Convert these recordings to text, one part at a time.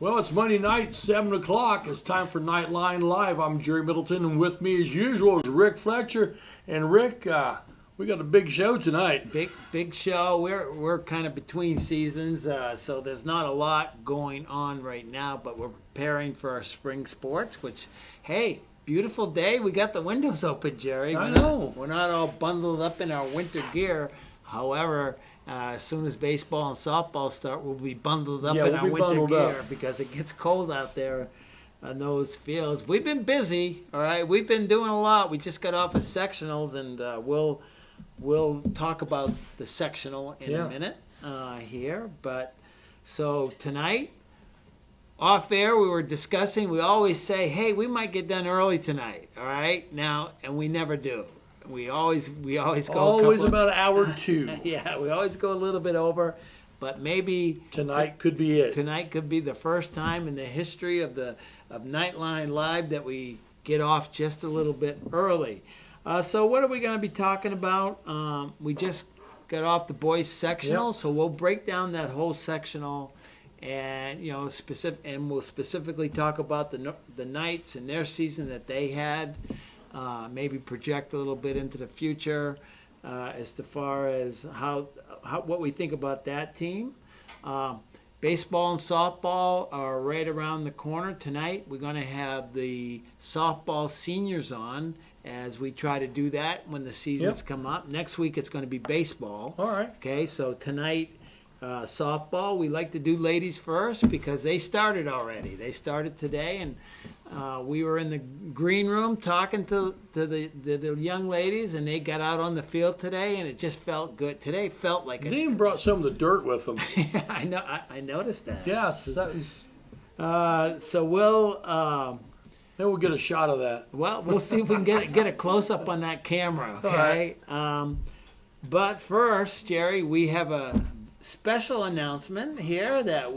Well, it's Monday night, 7 o'clock. It's time for Knightline Live. I'm Jerry Middleton, and with me, as usual, is Rick Fletcher. And Rick, we got a big show tonight. Big show. We're kind of between seasons, so there's not a lot going on right now, but we're preparing for our spring sports, which, hey, beautiful day. We got the windows open, Jerry. I know. We're not all bundled up in our winter gear. However, as soon as baseball and softball start, we'll be bundled up in our winter gear because it gets cold out there on those fields. We've been busy, all right? We've been doing a lot. We just got off of sectionals, and we'll talk about the sectional in a minute here. But so tonight, off air, we were discussing. We always say, "Hey, we might get done early tonight." All right, now, and we never do. We always go about an hour or two. Yeah, we always go a little bit over, but maybe tonight could be it. Tonight could be the first time in the history of Knightline Live that we get off just a little bit early. So what are we going to be talking about? We just got off the boys sectional, so we'll break down that whole sectional, and we'll specifically talk about the Knights and their season that they had. Maybe project a little bit into the future as far as what we think about that team. Baseball and softball are right around the corner tonight. We're going to have the softball seniors on as we try to do that when the seasons come up. Next week it's going to be baseball. All right. Okay, so tonight softball, we like to do ladies first because they started already. They started today, and we were in the green room talking to the young ladies, and they got out on the field today, and it just felt good. Today felt like they even brought some of the dirt with them. Yeah, I know. I noticed that. Yes, that was. So we'll. Then we'll get a shot of that. Well, we'll see if we can get a close up on that camera. Okay. All right. But first, Jerry, we have a special announcement here that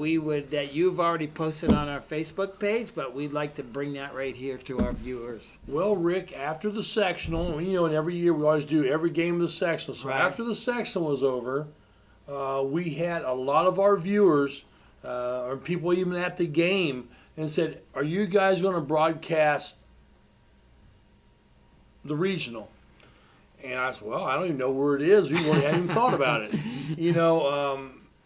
you've already posted on our Facebook page, but we'd like to bring that right here to our viewers. Well, Rick, after the sectional, and every year we always do every game of the sectional. So after the sectional was over, we had a lot of our viewers, or people even at the game, and said, "Are you guys going to broadcast the regional?" And I said, "Well, I don't even know where it is. We hadn't even thought about it."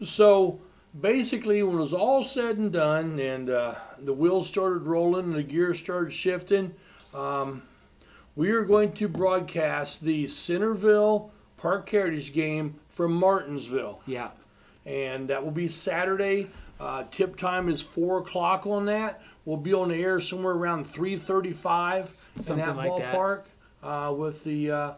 So basically when it was all said and done and the wheels started rolling and the gears started shifting, we are going to broadcast the Centerville Park Heritage game from Martinsville. Yeah. And that will be Saturday. Tip time is 4 o'clock on that. We'll be on the air somewhere around 3:35 in that ballpark with the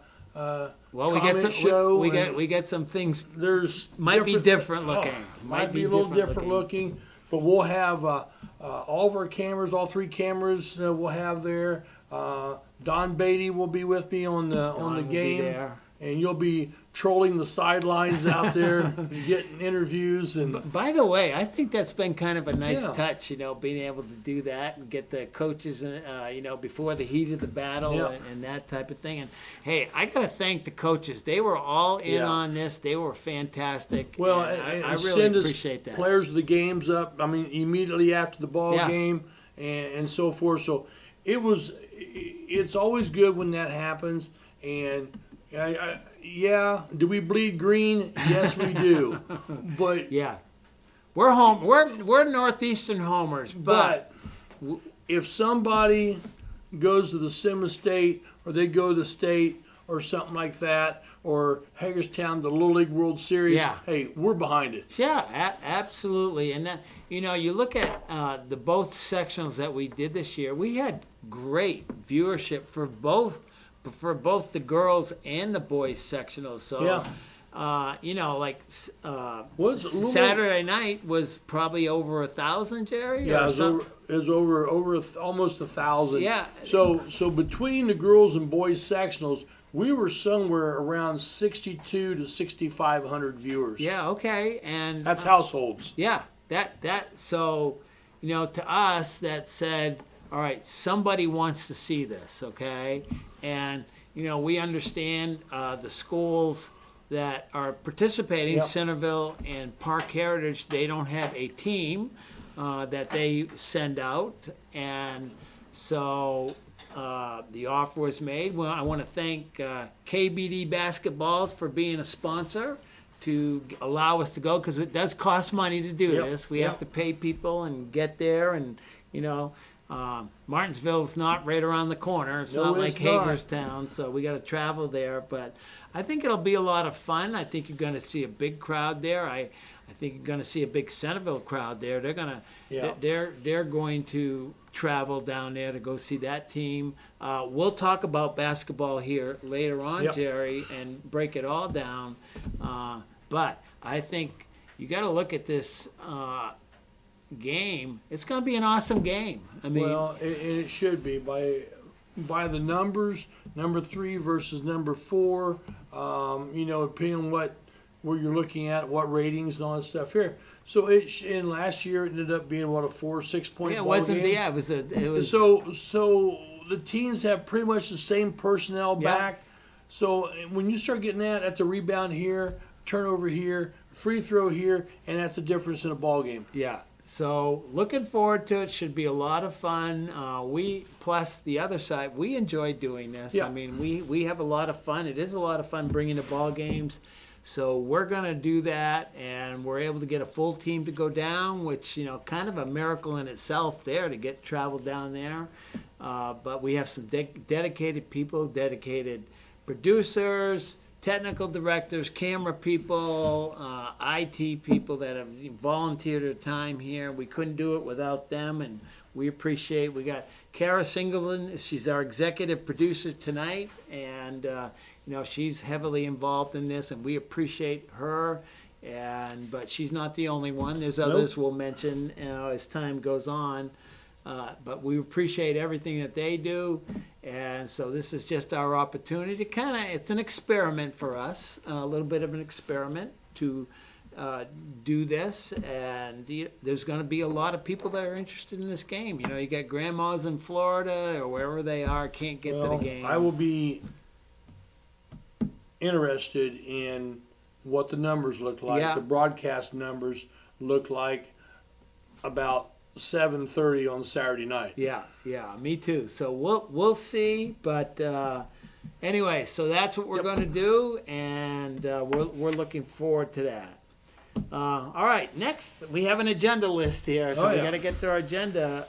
we get some things. There's might be different looking. Might be a little different looking, but we'll have all of our cameras, all 3 cameras. We'll have there. Don Beatty will be with me on the game, and you'll be trolling the sidelines out there, getting interviews. And by the way, I think that's been kind of a nice touch, being able to do that and get the coaches, before the heat of the battle and that type of thing. And hey, I got to thank the coaches. They were all in on this. They were fantastic. Well, I really appreciate that. Players of the games up. I mean, immediately after the ball game and so forth. So it's always good when that happens. And do we bleed green? Yes, we do. But we're home. We're northeastern homers. But if somebody goes to the Semi-State or they go to the state or something like that, or Hagerstown, the Little League World Series, hey, we're behind it. Yeah, absolutely. And that, you look at the both sections that we did this year. We had great viewership for both the girls and the boys sectionals. So, Saturday night was probably over 1,000, Jerry. Yeah, it was over almost 1,000. Yeah. So between the girls and boys sectionals, we were somewhere around 6,200 to 6,500 viewers. Yeah. Okay. And that's households. Yeah. That. So, to us, that said, all right, somebody wants to see this. Okay. And, we understand the schools that are participating, Centerville and Park Heritage, they don't have a team. that they send out, and so the offer was made. Well, I want to thank KBD Basketball for being a sponsor to allow us to go, because it does cost money to do this. We have to pay people and get there, and Martinsville's not right around the corner. It's not like Hagerstown, so we got to travel there. But I think it'll be a lot of fun. I think you're going to see a big crowd there. I think you're going to see a big Centerville crowd there. They're going to they're going to travel down there to go see that team. We'll talk about basketball here later on, Jerry, and break it all down. But I think you got to look at this game. It's going to be an awesome game. I mean, well, it should be by the numbers. Number 3 versus number 4. Depending on where you're looking at, what ratings and all that stuff here. So in last year it ended up being a 4-6 point it ball wasn't game. it was So the teams have pretty much the same personnel back. So when you start getting that's a rebound here, turnover here, free throw here, and that's the difference in a ball game. Yeah. So looking forward to it. Should be a lot of fun. We, plus the other side, we enjoy doing this. Yeah. I mean, we have a lot of fun. It is a lot of fun bringing the ball games. So we're going to do that, and we're able to get a full team to go down, which, kind of a miracle in itself there to get travel down there. But we have some dedicated people, dedicated producers, technical directors, camera people, IT people that have volunteered their time here. We couldn't do it without them, and we appreciate. We got Kara Singleton. She's our executive producer tonight, and she's heavily involved in this, and we appreciate her. But she's not the only one. There's others we'll mention as time goes on. But we appreciate everything that they do. And so this is just our opportunity to it's an experiment for us, a little bit of an experiment to do this. And there's going to be a lot of people that are interested in this game. You got grandmas in Florida or wherever they are, can't get to the game. I will be interested in what the numbers look like. Yeah. The broadcast numbers look like about 7:30 on Saturday night. Yeah, me too. So we'll see, but anyway, so that's what we're going to do, and we're looking forward to that. All right, next we have an agenda list here, so we got to get to our agenda.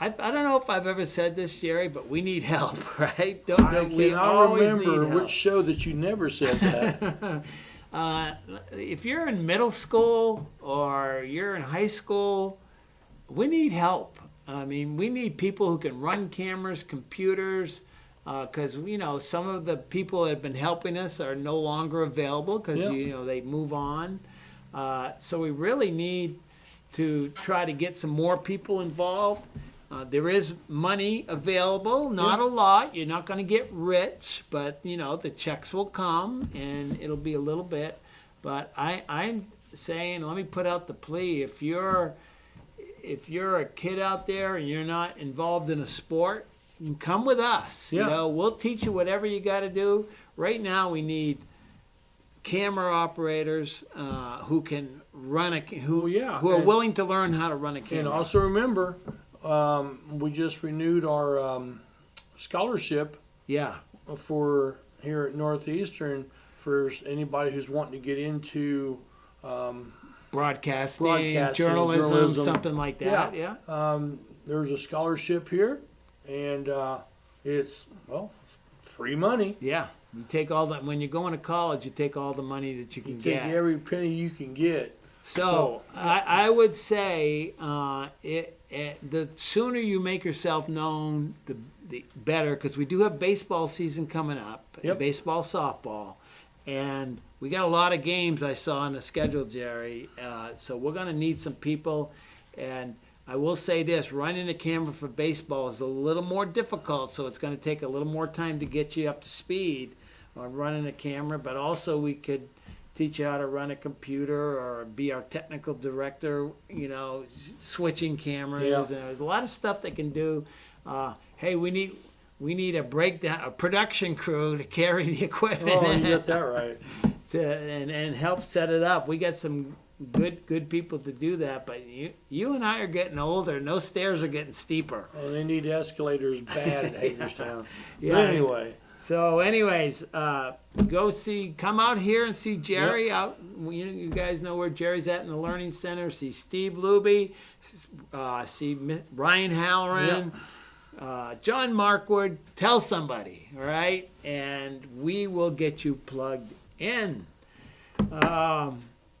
I don't know if I've ever said this, Jerry, but we need help, right? We always remember which show that you never said that. If you're in middle school or you're in high school, we need help. I mean, we need people who can run cameras, computers, because some of the people that have been helping us are no longer available because they move on. So we really need to try to get some more people involved. There is money available, not a lot. You're not going to get rich, but the checks will come, and it'll be a little bit. But I'm saying, let me put out the plea: if you're a kid out there and you're not involved in a sport, come with us. We'll teach you whatever you got to do. Right now, we need camera operators who can run who are willing to learn how to run a camera. And also remember, we just renewed our scholarship. For here at Northeastern for anybody who's wanting to get into broadcasting, journalism, something like that. There's a scholarship here, and it's free money. Yeah, you take all that when you're going to college. You take all the money that you can get. Take every penny you can get. So I would say the sooner you make yourself known, the better, because we do have baseball season coming up, baseball, softball, and we got a lot of games I saw on the schedule, Jerry. So we're going to need some people, and I will say this, running a camera for baseball is a little more difficult, so it's going to take a little more time to get you up to speed on running a camera, but also we could teach you how to run a computer or be our technical director, switching cameras. And there's a lot of stuff they can do. Hey, we need a production crew to carry the equipment. Oh, you got that right. And help set it up. We got some good people to do that. But you and I are getting older, and those stairs are getting steeper. Well, they need escalators bad at Hagerstown. Yeah. But anyway. So, anyways, come out here and see Jerry out. You guys know where Jerry's at in the Learning Center. See Steve Luby, see Ryan Halloran, John Markwood. Tell somebody, all right? And we will get you plugged in. All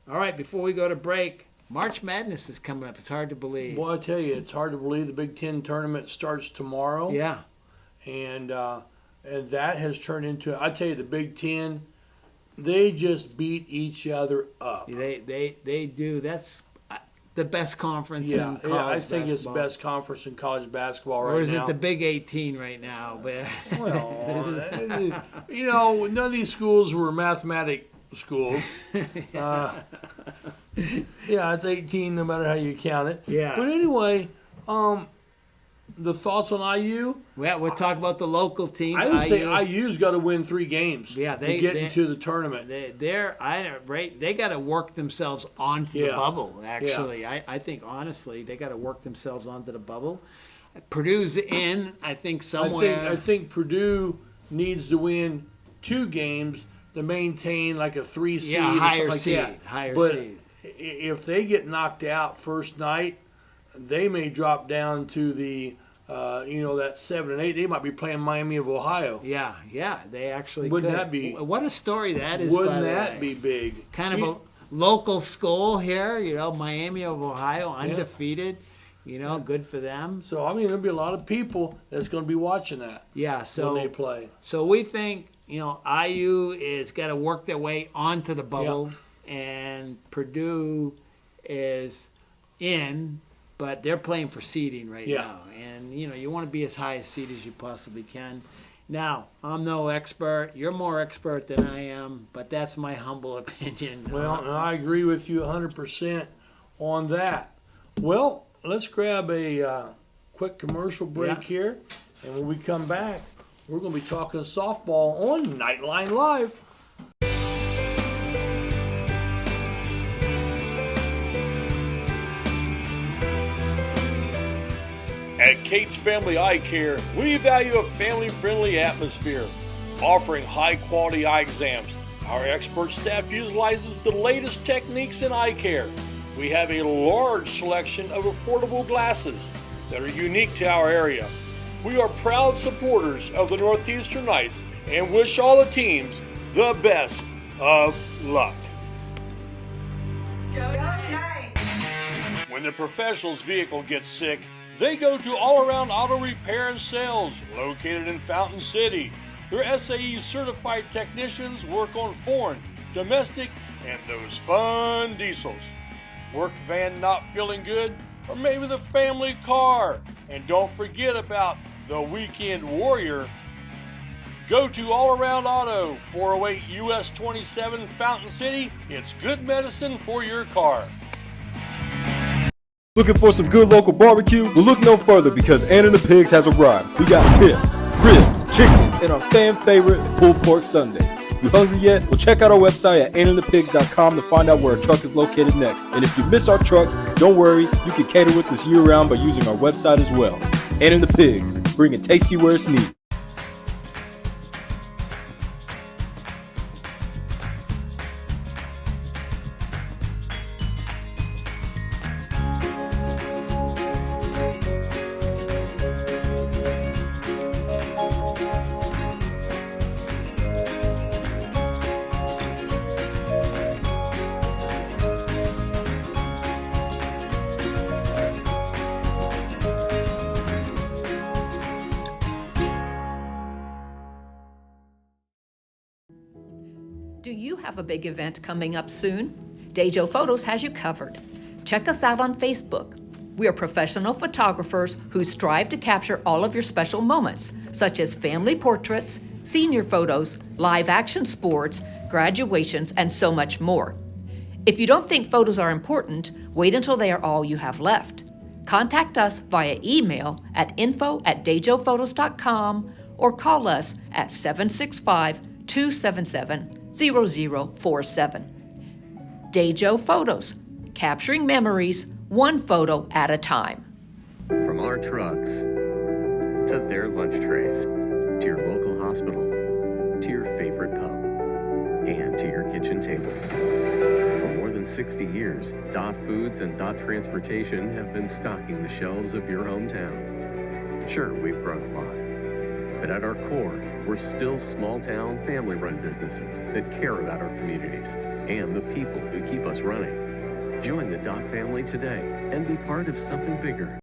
right, before we go to break, March Madness is coming up. It's hard to believe. Well, I tell you, it's hard to believe the Big Ten tournament starts tomorrow. Yeah. And that has turned into, I tell you, the Big Ten, they just beat each other up. They do. That's the best conference in college I think basketball. it's the best conference in college basketball right now. Or is it the Big 18 right now? But Well, you know, none of these schools were mathematic schools. Yeah, it's 18 no matter how you count it. Yeah. But anyway, the thoughts on IU? Well, we'll talk about the local teams. I would say IU's got to win 3 games to get into the tournament. They got to work themselves onto the bubble, actually. Yeah. I think, honestly, they got to work themselves onto the bubble. Purdue's in, I think, somewhere. I think Purdue needs to win 2 games to maintain like a 3 seed or higher something like that. Higher but seed. If they get knocked out first night, they may drop down to the that 7 and 8. They might be playing Miami of Ohio. Yeah, they actually Wouldn't could. that be? What a story that is. Wouldn't that be big? Kind of a local school here, Miami of Ohio, undefeated. Good for them. So there'll be a lot of people that's going to be watching that. Yeah, when they play. So we think IU is got to work their way onto the bubble, and Purdue is in. But they're playing for seeding right now. And, you want to be as high a seed as you possibly can. Now, I'm no expert. You're more expert than I am, but that's my humble opinion. Well, and I agree with you 100% on that. Well, let's grab a quick commercial break here. And when we come back, we're going to be talking softball on Knightline Live. At Kate's Family Eye Care, we value a family-friendly atmosphere, offering high-quality eye exams. Our expert staff utilizes the latest techniques in eye care. We have a large selection of affordable glasses that are unique to our area. We are proud supporters of the Northeastern Knights and wish all the teams the best of luck. Go Knights! When the professional's vehicle gets sick, they go to All Around Auto Repair and Sales, located in Fountain City. Their SAE certified technicians work on foreign, domestic, and those fun diesels. Work van not feeling good? Or maybe the family car? And don't forget about the weekend warrior. Go to All Around Auto, 408 US 27 Fountain City. It's good medicine for your car. Looking for some good local barbecue? Well, look no further because Ann and the Pigs has arrived. We got tips, ribs, chicken, and our fan favorite pulled pork sundae. You hungry yet? Well, check out our website at annandthepigs.com to find out where our truck is located next. And if you miss our truck, don't worry, you can cater with us year-round by using our website as well. Ann and the Pigs, bringing tasty where it's needed. Do you have a big event coming up soon? Dejo Photos has you covered. Check us out on Facebook. We are professional photographers who strive to capture all of your special moments, such as family portraits, senior photos, live action sports, graduations, and so much more. If you don't think photos are important, wait until they are all you have left. Contact us via email at info@dejophotos.com or call us at 765-277-0047. Dejo Photos, capturing memories one photo at a time. From our trucks to their lunch trays, to your local hospital, to your favorite pub, and to your kitchen table. For more than 60 years, Dot Foods and Dot Transportation have been stocking the shelves of your hometown. Sure, we've grown a lot, but at our core, we're still small-town, family-run businesses that care about our communities and the people who keep us running. Join the Dot family today and be part of something bigger.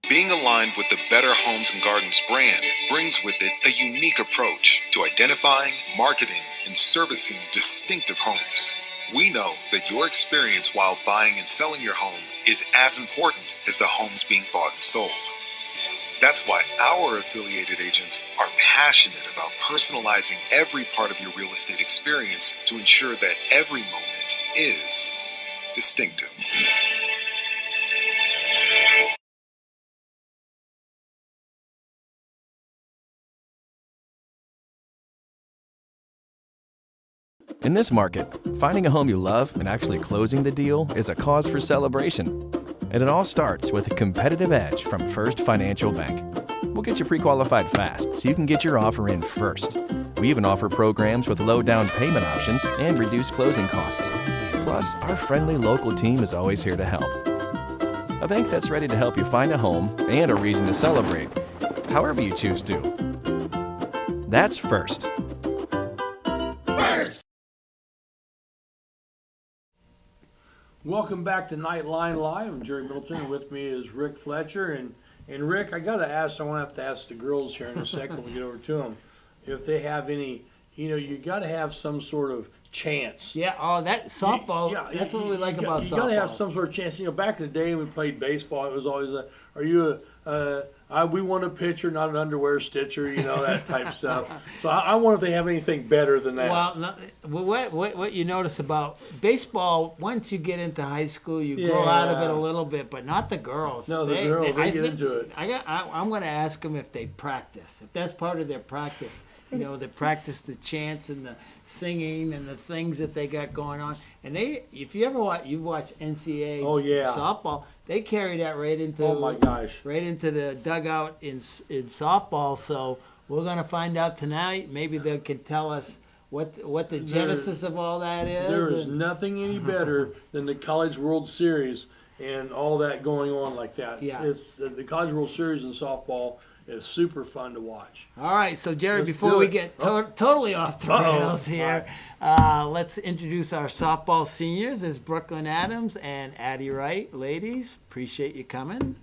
Being aligned with the Better Homes and Gardens brand brings with it a unique approach to identifying, marketing, and servicing distinctive homes. We know that your experience while buying and selling your home is as important as the homes being bought and sold. That's why our affiliated agents are passionate about personalizing every part of your real estate experience to ensure that every moment is distinctive. In this market, finding a home you love and actually closing the deal is a cause for celebration. And it all starts with a competitive edge from First Financial Bank. We'll get you pre-qualified fast so you can get your offer in first. We even offer programs with low down payment options and reduced closing costs. Plus, our friendly local team is always here to help. A bank that's ready to help you find a home and a reason to celebrate, however you choose to. That's First. Welcome back to Knightline Live. I'm Jerry Middleton, and with me is Rick Fletcher. And Rick, I want to have to ask the girls here in a second when we get over to them, if they have any, you got to have some sort of chance. Yeah, that softball, that's what we like about softball. You got to have some sort of chance. Back in the day when we played baseball, it was always, are you we want a pitcher, not an underwear stitcher, that type stuff. So I wonder if they have anything better than that. Well, what you notice about baseball, once you get into high school, you grow out of it a little bit, but not the girls. No, the girls, they get into it. I'm going to ask them if they practice, if that's part of their practice. They practice the chants and the singing and the things that they got going on. And if you ever you've watched NCAA softball, they carry that right into right into the dugout in softball. So we're going to find out tonight. Maybe they can tell us what the genesis of all that is. There is nothing any better than the College World Series and all that going on like that. Yeah. It's the College World Series in softball is super fun to watch. All right, so Jerry, before we get totally off the rails here, let's introduce our softball seniors. It's Brooklyn Adams and Addie Wright. Ladies, appreciate you coming.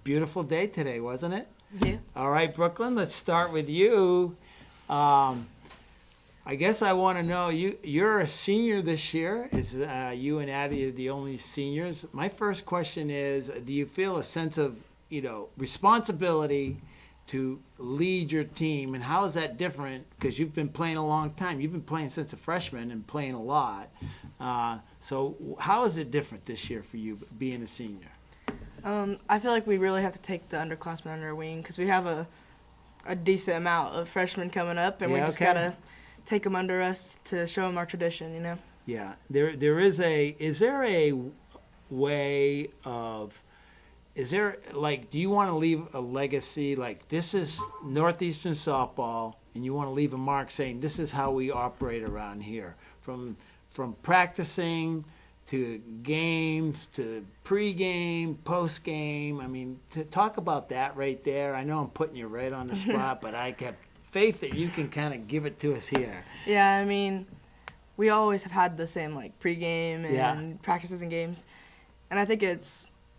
Beautiful day today, wasn't it? Yeah. All right, Brooklyn, let's start with you. I guess I want to know, you're a senior this year. You and Addie are the only seniors. My first question is, do you feel a sense of responsibility to lead your team, and how is that different? Because you've been playing a long time. You've been playing since a freshman and playing a lot. So how is it different this year for you being a senior? I feel like we really have to take the underclassmen under our wing because we have a decent amount of freshmen coming up, and we just gotta take them under us to show them our tradition. Yeah, is there a way of? Is there, do you want to leave a legacy, this is Northeastern softball, and you want to leave a mark saying this is how we operate around here, from practicing to games to pregame, postgame? I mean, to talk about that right there, I know I'm putting you right on the spot, but I have faith that you can kind of give it to us here. Yeah, I mean, we always have had the same, pregame and practices and games, and I think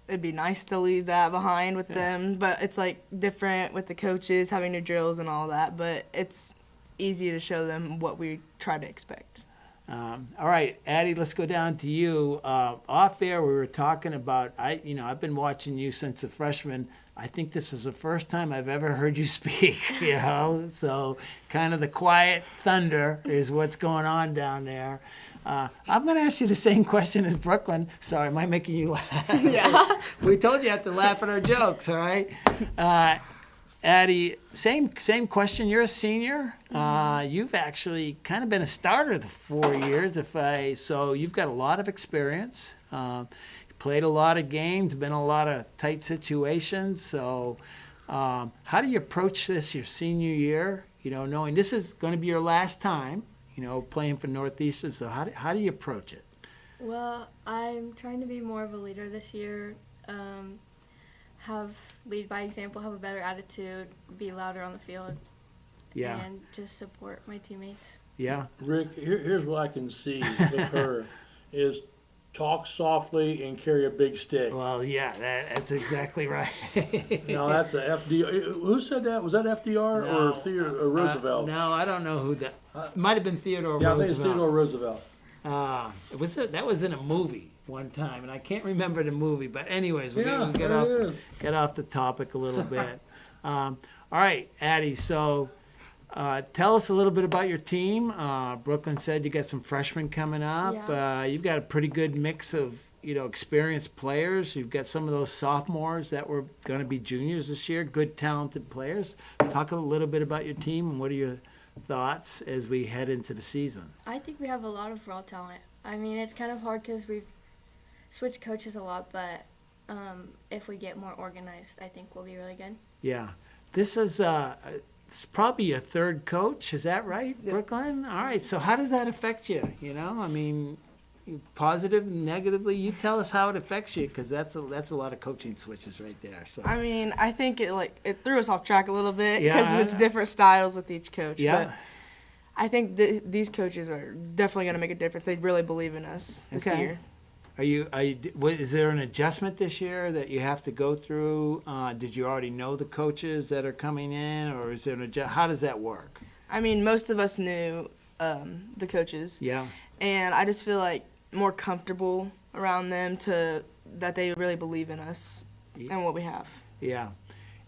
it'd be nice to leave that behind with them, but it's different with the coaches having new drills and all that, but it's easy to show them what we try to expect. All right, Addie, let's go down to you. Off air, we were talking about, I've been watching you since a freshman. I think this is the first time I've ever heard you speak, so kind of the quiet thunder is what's going on down there. I'm going to ask you the same question as Brooklyn. Sorry, am I making you laugh? Yeah. We told you have to laugh at our jokes, all right? Addie, same question. You're a senior. You've actually kind of been a starter the 4 years. So you've got a lot of experience. Played a lot of games, been in a lot of tight situations. So how do you approach this your senior year? Knowing this is going to be your last time, playing for Northeastern. So how do you approach it? Well, I'm trying to be more of a leader this year. Lead by example, have a better attitude, be louder on the field, and just support my teammates. Yeah. Rick, here's what I can see with her is talk softly and carry a big stick. Well, yeah, that's exactly right. No, that's a FDR. Who said that? Was that FDR or Theodore or Roosevelt? No, I don't know who that. Might have been Theodore Yeah, Roosevelt. I think it's Theodore Roosevelt. That was in a movie one time, and I can't remember the movie. But anyways, we Yeah, can get off the topic a little bit. All right, Addie. So, tell us a little bit about your team. Brooklyn said you got some freshmen coming up. Yeah. You've got a pretty good mix of experienced players. You've got some of those sophomores that were going to be juniors this year. Good, talented players. Talk a little bit about your team and what are your thoughts as we head into the season? I think we have a lot of raw talent. I mean, it's kind of hard because we've switched coaches a lot, but if we get more organized, I think we'll be really good. Yeah. This is it's probably your third coach. Is that right, Brooklyn? All right. So how does that affect you? I mean, positive, negatively? You tell us how it affects you, because that's a lot of coaching switches right there. So I mean, I think it threw us off track a little bit because Yeah. it's different styles with each coach. Yeah. But I think these coaches are definitely going to make a difference. They really believe in us this Okay. year. Is there an adjustment this year that you have to go through? Did you already know the coaches that are coming in, or is there how does that work? I mean, most of us knew the coaches. Yeah. And I just feel like more comfortable around them that they really believe in us and what we have. Yeah.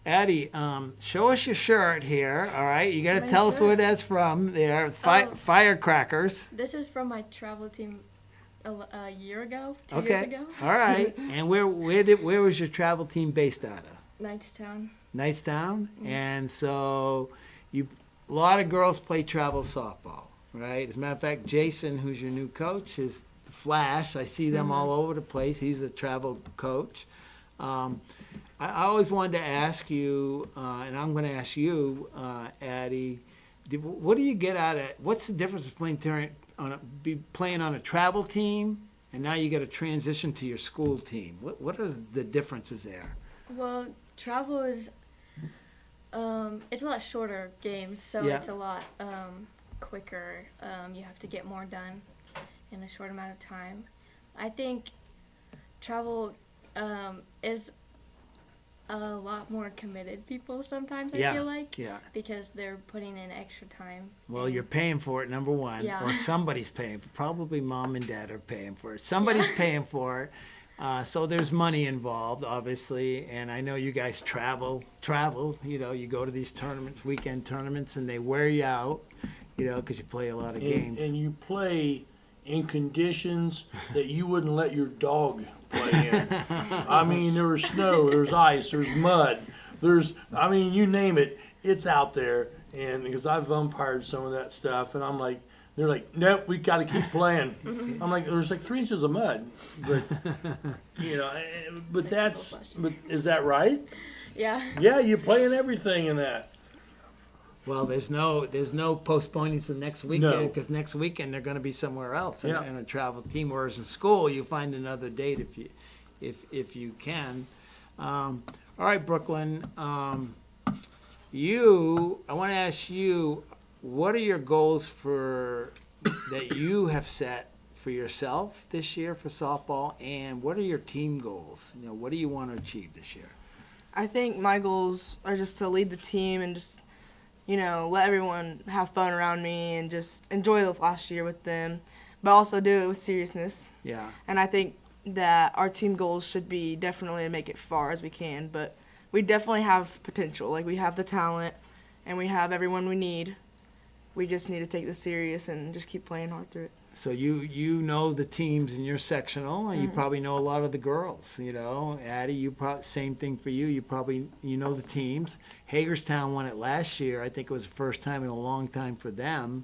Addie, show us your shirt here, all right? You got to My tell us shirt? where that's from. There, Oh. firecrackers. This is from my travel team a year ago, 2 years ago. All right. And where was your travel team based out of? Knightstown. Knightstown. And so a lot of girls play travel softball, right? As a matter of fact, Jason, who's your new coach, is the Flash. I see them all over the place. He's a travel coach. I always wanted to ask you, and I'm going to ask you, Addie, what do you get out of it? What's the difference between playing on a travel team and now you got to transition to your school team? What are the differences there? Well, travel is it's a lot shorter games, so Yeah. it's a lot quicker. You have to get more done in a short amount of time. I think travel is a lot more committed people sometimes, I feel like, because they're putting in extra time. Well, and- you're paying for it, number one, Yeah. or somebody's paying for it. Probably mom and dad are paying for it. Somebody's paying for it. So there's money involved, obviously, and I know you guys travel, you go to these tournaments, weekend tournaments, and they wear you out, because you play a lot of games. And you play in conditions that you wouldn't let your dog play in. I mean, there's snow, there's ice, there's mud, you name it, it's out there. And because I've umpired some of that stuff, and I'm like, they're like, nope, we got to keep playing. I'm like, there's like 3 inches of mud, but but is that right? Yeah. Yeah, you play in everything in that. Well, there's no postponing to next weekend, No. because next weekend they're going to be somewhere else in, Yeah. in a travel team. Whereas in school, you find another date if you can. All right, Brooklyn. I want to ask you, what are your goals that you have set for yourself this year for softball, and what are your team goals? What do you want to achieve this year? I think my goals are just to lead the team and just, let everyone have fun around me and just enjoy the last year with them, but also do it with seriousness. Yeah. And I think that our team goals should be definitely to make it far as we can, but we definitely have potential. Like, we have the talent and we have everyone we need. We just need to take this serious and just keep playing hard through it. So you know the teams in your sectional, and you probably know a lot of the girls. You know, Addie, you probably same thing for you. You know the teams. Hagerstown won it last year. I think it was the first time in a long time for them.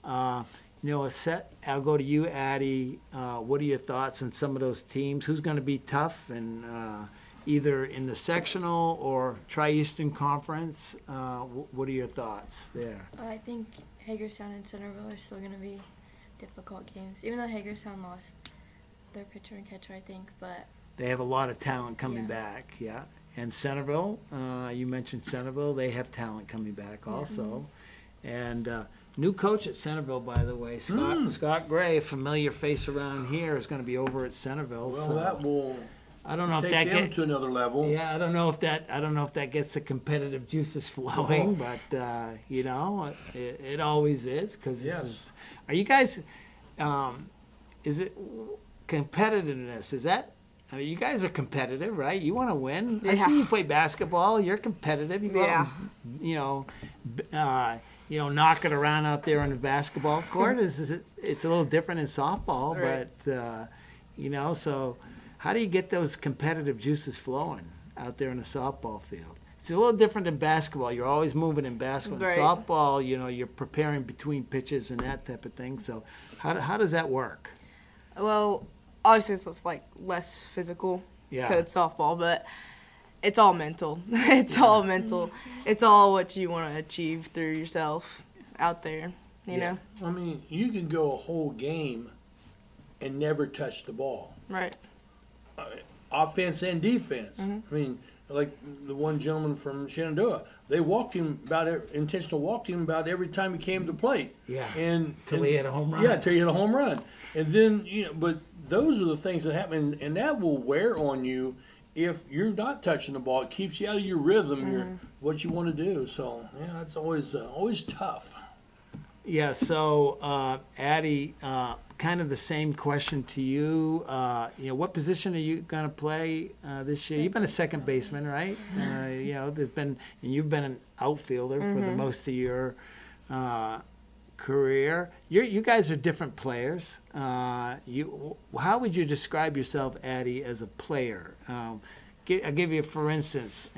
I'll go to you, Addie. What are your thoughts on some of those teams? Who's going to be tough, and either in the sectional or Tri-Eastern Conference? What are your thoughts there? I think Hagerstown and Centerville are still going to be difficult games, even though Hagerstown lost their pitcher and catcher, I think, but They have a lot of talent coming back, yeah. And Centerville, you mentioned Centerville, they have talent coming back also. And new coach at Centerville, by the way, Scott Gray, a familiar face around here, is going to be over at Centerville. Well, so that will I don't know if take that them gets to another level. I don't know if that gets the competitive juices flowing, but it always is because Yes. are you guys? Is it competitiveness? Is that? I mean, you guys are competitive, right? You want to win. I see you play basketball. You're competitive. You go out and, knock it around out there on the basketball court. It's a little different in softball, Right. but so how do you get those competitive juices flowing out there in the softball field? It's a little different than basketball. You're always moving in basketball. Right. In softball, you're preparing between pitches and that type of thing. So how does that work? Well, obviously it's like less physical Yeah. because it's softball, but it's all mental. It's all mental. It's all what you want to achieve through yourself out there, you know? I mean, you can go a whole game and never touch the ball, Right. offense and defense. Mm-hmm. I mean, like the one gentleman from Shenandoah, they walked him intentional walked him about every time he came to plate. Yeah. And Till he hit a home run. Yeah, till he hit a home run. And then but those are the things that happen, and that will wear on you if you're not touching the ball. It keeps you out of your rhythm, your what you want to do. So yeah, it's always tough. Yeah, so Addie, kind of the same question to you. What position are you going to play this year? You've been a second baseman, right? You've been an outfielder for the most of your career. You guys are different players. How would you describe yourself, Addie, as a player? I'll give you, for instance,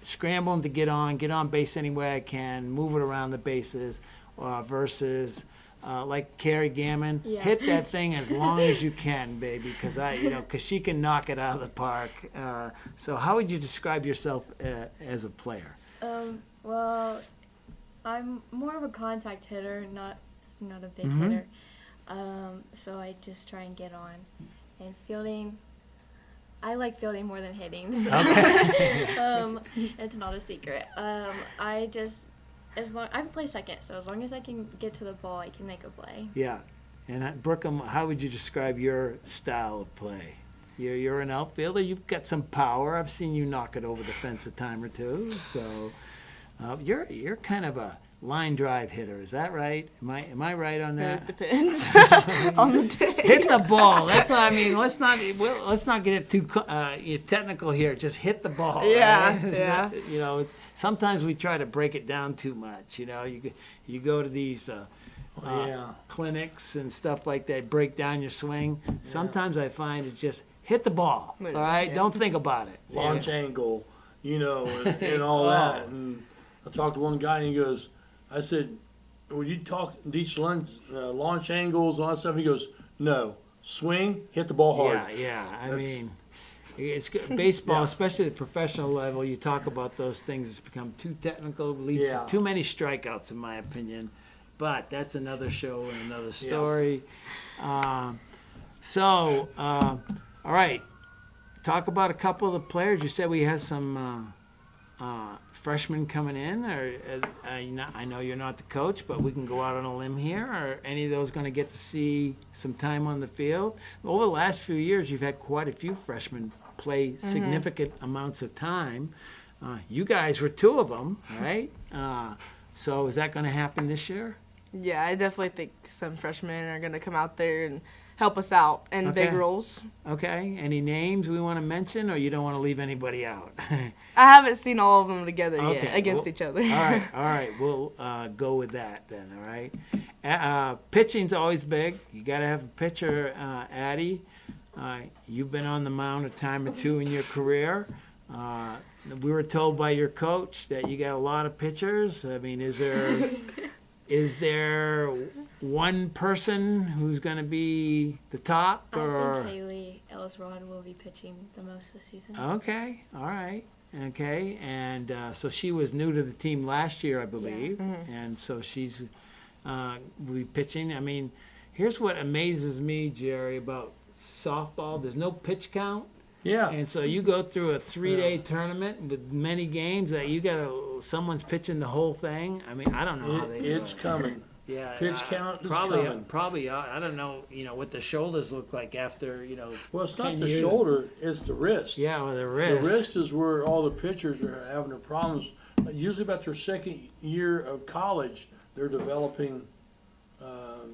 scrambling to get on base any way I can, move it around the bases. Versus like Carrie Gammon, hit that thing as long as you can, baby, because she can knock it out of the park. So how would you describe yourself as a player? Well, I'm more of a contact hitter, not a big hitter. So I just try and get on. And fielding, I like fielding more than hitting. So it's not a secret. I play second, so as long as I can get to the ball, I can make a play. Yeah. And Brookham, how would you describe your style of play? You're an outfielder. You've got some power. I've seen you knock it over the fence a time or two. So you're kind of a line drive hitter. Is that right? Am I right on that? It depends on the day. Hit the ball. That's what I mean. Let's not get it too technical here. Just hit the ball. Yeah, right? Sometimes we try to break it down too much. You go to these clinics and stuff like that. Break down your swing. Yeah. Sometimes I find it's just hit the ball. All right, don't think about it. Launch angle, and all that. And I talked to one guy and he goes, I said, "Would you teach launch angles and all that stuff?" He goes, "No, swing, hit the ball hard." Yeah. I mean, it's baseball, especially at the professional level. You talk about those things; it's become too technical, leads to too many strikeouts, in my opinion. But that's another show and another story. Yeah. All right, talk about a couple of the players. You said we had some freshmen coming in, or I know you're not the coach, but we can go out on a limb here. Are any of those going to get to see some time on the field? Over the last few years, you've had quite a few freshmen play significant amounts of time. You guys were two of them, right? So is that going to happen this year? Yeah, I definitely think some freshmen are going to come out there and help us out in big roles. Okay. Any names we want to mention, or you don't want to leave anybody out? I haven't seen all of them together yet against each other. All right. We'll go with that then, all right? Pitching's always big. You got to have a pitcher, Addie. You've been on the mound a time or two in your career. We were told by your coach that you got a lot of pitchers. I mean, is there one person who's going to be the top? I think Haley Ellsrod will be pitching the most this season. Okay, all right. Okay, and so she was new to the team last year, I believe, and so she's will be pitching. I mean, here's what amazes me, Jerry, about softball. There's no pitch count. Yeah. And so you go through a 3-day tournament with many games that you got someone's pitching the whole thing. I mean, I don't know how they do It's it. coming. Yeah, Pitch count is probably, coming. Probably. I don't know. What the shoulders look like after Well, it's not 10 the years. shoulder; it's the wrist. Yeah, with the wrist. The wrist is where all the pitchers are having their problems. Usually, about their second year of college, they're developing.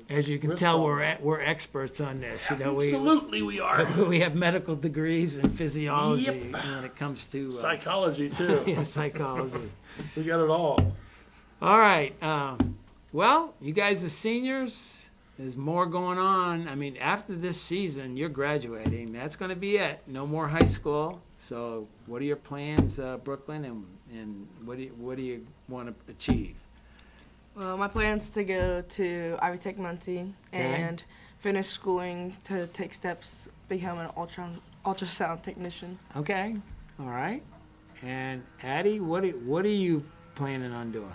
As you can wrist tell, problems. we're experts on this. Absolutely, we are. We have medical degrees in physiology Yep. when it comes to Psychology too. yeah, psychology. We got it all. All right. Well, you guys are seniors. There's more going on. I mean, after this season, you're graduating. That's going to be it. No more high school. So, what are your plans, Brooklyn, and what do you want to achieve? Well, my plan's to go to Ivy Tech Muncie and finish schooling to take steps become an ultrasound technician. Okay. All right. And Addie, what are you planning on doing?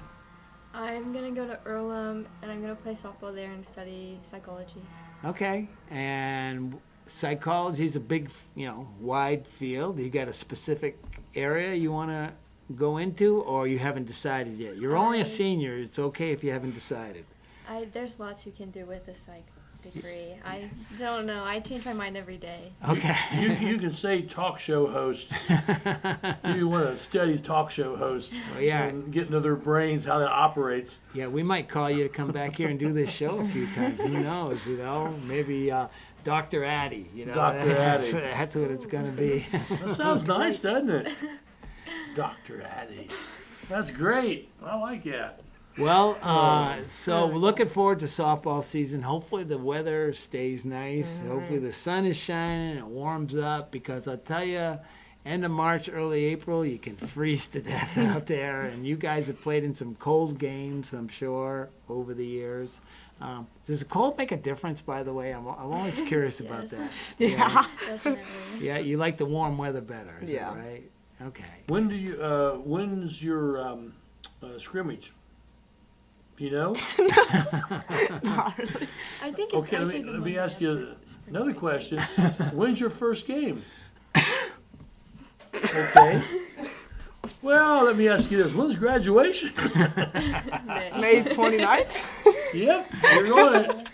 I'm going to go to Earlham, and I'm going to play softball there and study psychology. Okay. And psychology is a big, wide field. You got a specific area you want to go into, or you haven't decided yet? You're only a senior. It's okay if you haven't decided. There's lots you can do with a psych degree. I don't know. I change my mind every day. Okay. You can say talk show host. You want to study talk show host. Oh, yeah. And get into their brains how that operates. Yeah, we might call you to come back here and do this show a few times. Who knows? Maybe Dr. Addie. Dr. Addie. That's what it's going to be. That sounds nice, doesn't it? Dr. Addie. That's great. I like that. Well, so we're looking forward to softball season. Hopefully the weather stays nice. Hopefully the sun is shining, it warms up, because I'll tell you, end of March, early April, you can freeze to death out there. And you guys have played in some cold games, I'm sure, over the years. Does the cold make a difference, by the way? I'm always curious about that. Yeah. Definitely. Yeah, you like the warm weather better, is Yeah. that right? Okay. When's your scrimmage? Do you know? Not really. I think it's Okay, actually let me ask you another question. When's your first game? Okay. Well, let me ask you this. When's graduation? May 29th? Yep, you're on it.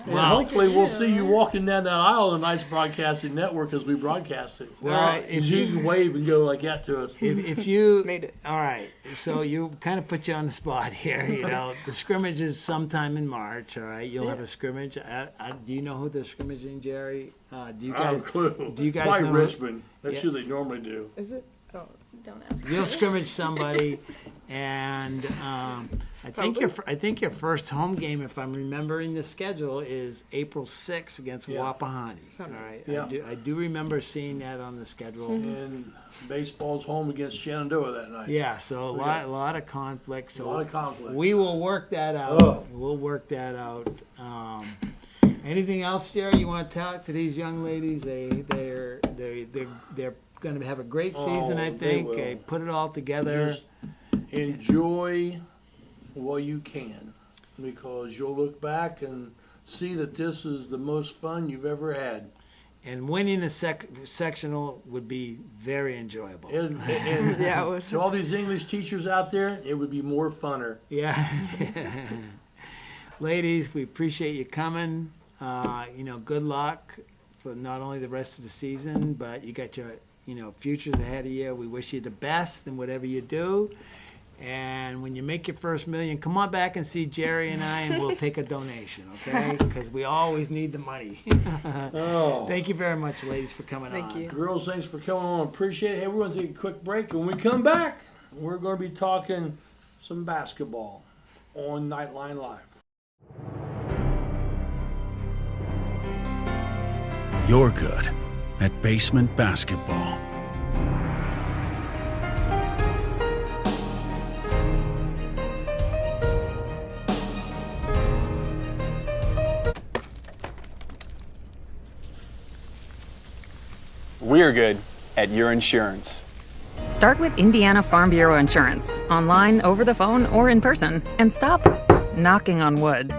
And Wow. hopefully we'll see you walking down that aisle on Nice Broadcasting Network as we broadcast it. Well, All right. if You can wave and go like that to us. if you Made it. all right, so you kind of put you on the spot here. The scrimmage is sometime in March. All right, you'll have a scrimmage. Do you know who they're scrimmaging, Jerry? Do you I don't guys? have a clue. Do you guys Probably know? Richmond. That's Yeah. who they normally do. Is it? Oh. Don't ask. You'll scrimmage somebody, and I think your first home game, if I'm remembering the schedule, is April 6th against Yeah. Wapahani. All Sunday. right, Yeah. I do remember seeing that on the schedule. And baseball's home against Shenandoah that night. Yeah, so a Okay. lot of conflict. So A lot of conflict. we will work that out. Oh. We'll work that out. Anything else, Jerry? You want to talk to these young ladies? They're going to have a great season, Oh, I they think. will. They put it all together. Just enjoy while you can, because you'll look back and see that this is the most fun you've ever had. And winning a sectional would be very enjoyable. And Yeah, it would. to all these English teachers out there, it would be more funner. Yeah. Ladies, we appreciate you coming. Good luck for not only the rest of the season, but you got your futures ahead of you. We wish you the best in whatever you do. And when you make your first million, come on back and see Jerry and I, and we'll take a donation, okay? Because we always need the money. Oh. Thank you very much, ladies, for coming on. Thank you. Girls, thanks for coming on. Appreciate it. Hey, we're going to take a quick break. When we come back, we're going to be talking some basketball on Knightline Live. you're good at basement basketball. We're good at your insurance. Start with Indiana Farm Bureau Insurance, online, over the phone, or in person, and stop knocking on wood.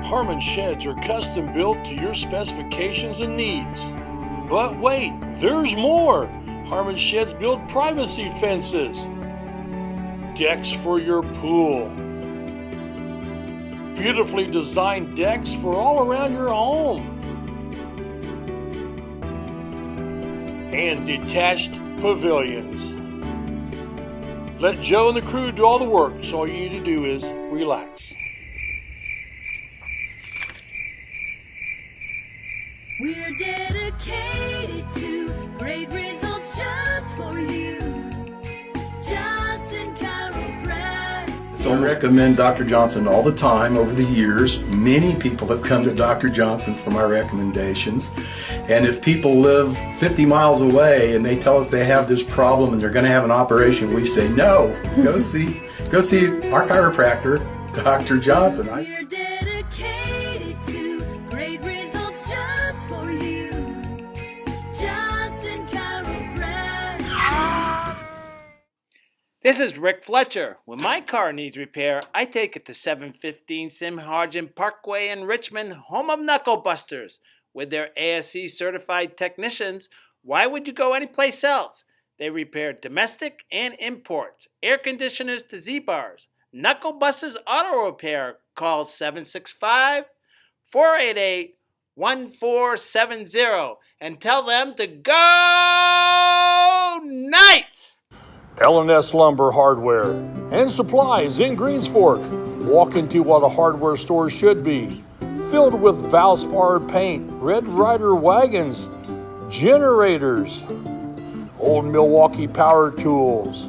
Harmon sheds are custom built to your specifications and needs. But wait, there's more! Harmon sheds build privacy fences, decks for your pool, beautifully designed decks for all around your home, and detached pavilions. Let Joe and the crew do all the work, so all you need to do is relax. We're dedicated to great results just for you. Johnson Chiropractic. So I recommend Dr. Johnson all the time over the years. Many people have come to Dr. Johnson for my recommendations. And if people live 50 miles away and they tell us they have this problem and they're going to have an operation, we say, no, go see our chiropractor, Dr. Johnson. We're dedicated to great results just for you. Johnson Chiropractic. This is Rick Fletcher. When my car needs repair, I take it to 715 Sim Hargen Parkway in Richmond, home of Knuckle Busters. With their ASE certified technicians, why would you go anyplace else? They repair domestic and imports, air conditioners to Z-bars. Knuckle Busters Auto Repair. Call 765-488-1470 and tell them to go Knights! L&S Lumber Hardware and Supplies in Greensfork. Walk into what a hardware store should be. Filled with Valspar paint, Red Ryder wagons, generators, old Milwaukee power tools,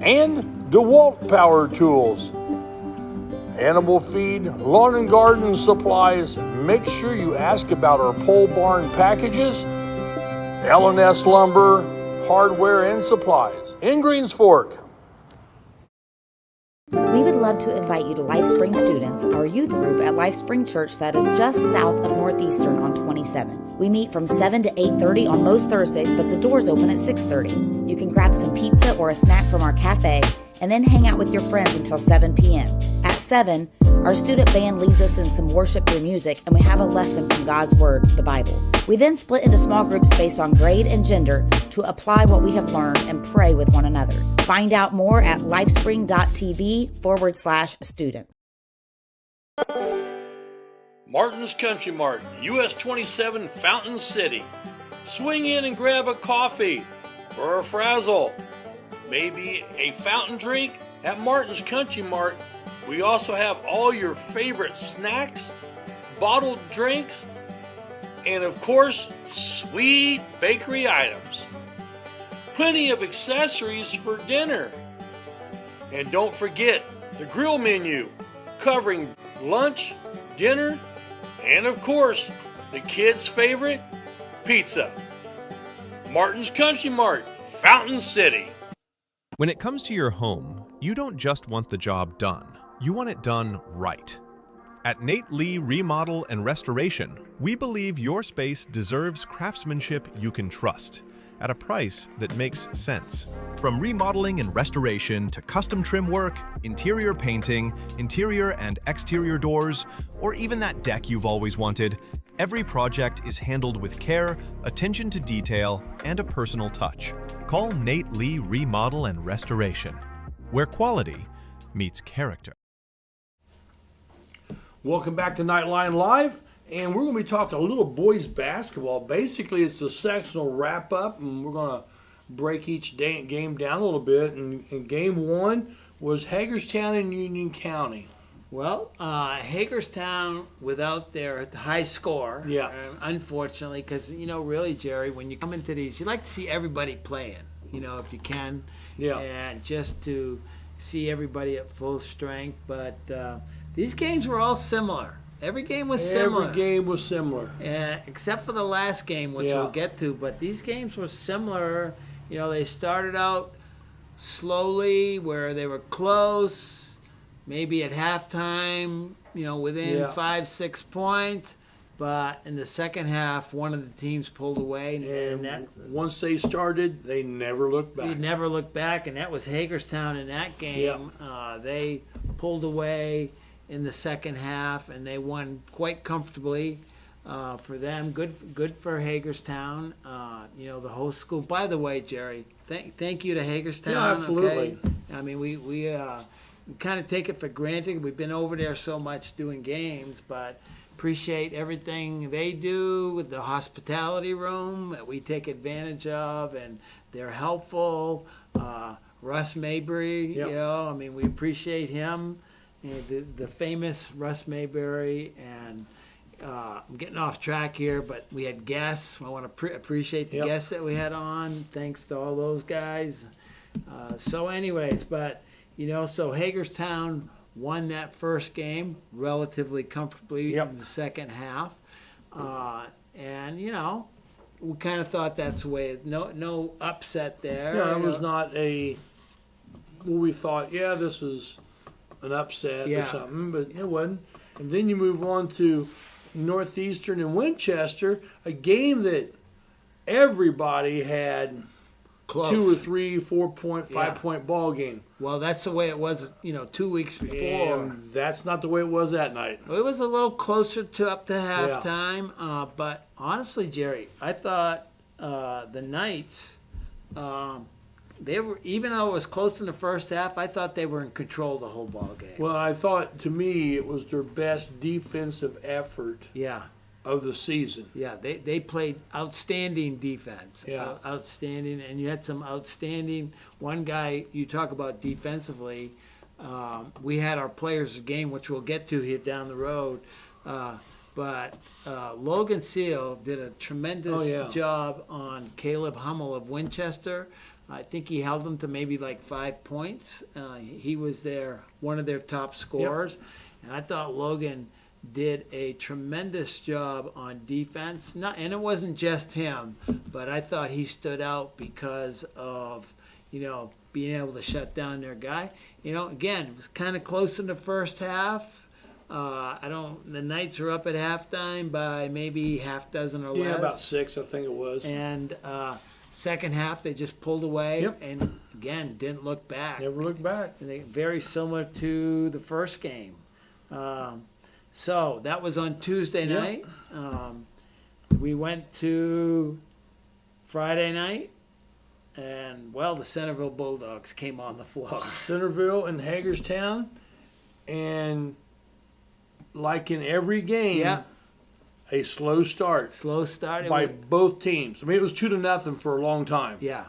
and DeWalt power tools. Animal feed, lawn and garden supplies. Make sure you ask about our pole barn packages. L&S Lumber, Hardware and Supplies in Greensfork. We would love to invite you to Life Spring Students, our youth group at Life Spring Church that is just south of Northeastern on 27. We meet from 7 to 8:30 on most Thursdays, but the doors open at 6:30. You can grab some pizza or a snack from our cafe and then hang out with your friends until 7 p.m. At 7, our student band leads us in some worship through music, and we have a lesson from God's Word, the Bible. We then split into small groups based on grade and gender to apply what we have learned and pray with one another. Find out more at lifespring.tv/students. Martin's Country Mart, US 27 Fountain City. Swing in and grab a coffee or a frazzle. Maybe a fountain drink at Martin's Country Mart. We also have all your favorite snacks, bottled drinks, and of course, sweet bakery items. Plenty of accessories for dinner. And don't forget the grill menu, covering lunch, dinner, and of course, the kids' favorite, pizza. Martin's Country Mart, Fountain City. When it comes to your home, you don't just want the job done. You want it done right. At Nate Lee Remodel and Restoration, we believe your space deserves craftsmanship you can trust at a price that makes sense. From remodeling and restoration to custom trim work, interior painting, interior and exterior doors, or even that deck you've always wanted, every project is handled with care, attention to detail, and a personal touch. Call Nate Lee Remodel and Restoration, where quality meets character. Welcome back to Knightline Live, and we're going to be talking a little boys basketball. Basically, it's a sectional wrap-up, and we're going to break each game down a little bit. And game one was Hagerstown and Union County. Well, Hagerstown without their high score, unfortunately, because, really, Jerry, when you come into these, you like to see everybody playing, if you can, and just to see everybody at full strength. But these games were all similar. Every game was similar. Every game was similar. Except for the last game, which we'll get to. But these games were similar. You know, they started out slowly where they were close, maybe at halftime, you know, within 5-6 points. But in the second half, one of the teams pulled away. And once they started, they never looked back. They never looked back, and that was Hagerstown in that game. They pulled away in the second half, and they won quite comfortably for them. Good for Hagerstown. You know, the host school. By the way, Jerry, thank you to Hagerstown. Yeah, absolutely. Okay? I mean, we kind of take it for granted. We've been over there so much doing games, but appreciate everything they do with the hospitality room that we take advantage of, and they're helpful. Russ Maybury, you know, I mean, we appreciate him, the famous Russ Maybury. And I'm getting off track here, but we had guests. I want to appreciate the guests that we had on. Thanks to all those guys. So anyways, but, you know, so Hagerstown won that first game relatively comfortably in the second half. And, you know, we kind of thought that's the way. No upset there. Yeah, it was not we thought, this is an upset or something, but it wasn't. And then you move on to Northeastern and Winchester, a game that everybody had close. 2 or 3, 4 point, 5 point ball game. Well, that's the way it was, you know, 2 weeks before. And that's not the way it was that night. It was a little closer to up to halftime, but honestly, Jerry, I thought the Knights, they were, even though it was close in the first half, I thought they were in control the whole ball game. Well, I thought, to me, it was their best defensive effort of the season. Yeah, they played outstanding defense. Yeah. Outstanding, and you had some outstanding. One guy, you talk about defensively, we had our players of the game, which we'll get to here down the road. But Logan Seal did a tremendous job on Caleb Hummel of Winchester. I think he held them to maybe like 5 points. He was one of their top scorers. And I thought Logan did a tremendous job on defense. And it wasn't just him, but I thought he stood out because of, you know, being able to shut down their guy. You know, again, it was kind of close in the first half. The Knights were up at halftime by maybe half dozen or less. Yeah, about 6, I think it was. And second half, they just pulled away and, again, didn't look back. Never looked back. And very similar to the first game. So that was on Tuesday night. We went to Friday night, and, well, the Centerville Bulldogs came on the floor. Centerville and Hagerstown, and like in every game, a slow start. By both teams. I mean, it was 2-0 for a long time. Yeah.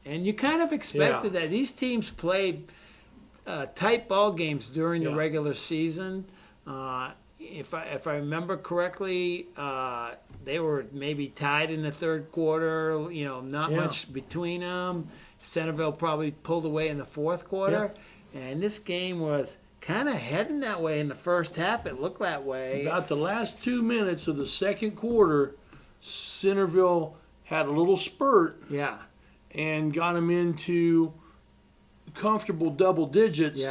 And you kind of expected that. These teams played tight ball games during the regular season. If I remember correctly, they were maybe tied in the third quarter. You know, not much between them. Centerville probably pulled away in the fourth quarter, and this game was kind of heading that way in the first half. It looked that way. About the last 2 minutes of the second quarter, Centerville had a little spurt. And got them into comfortable double digits.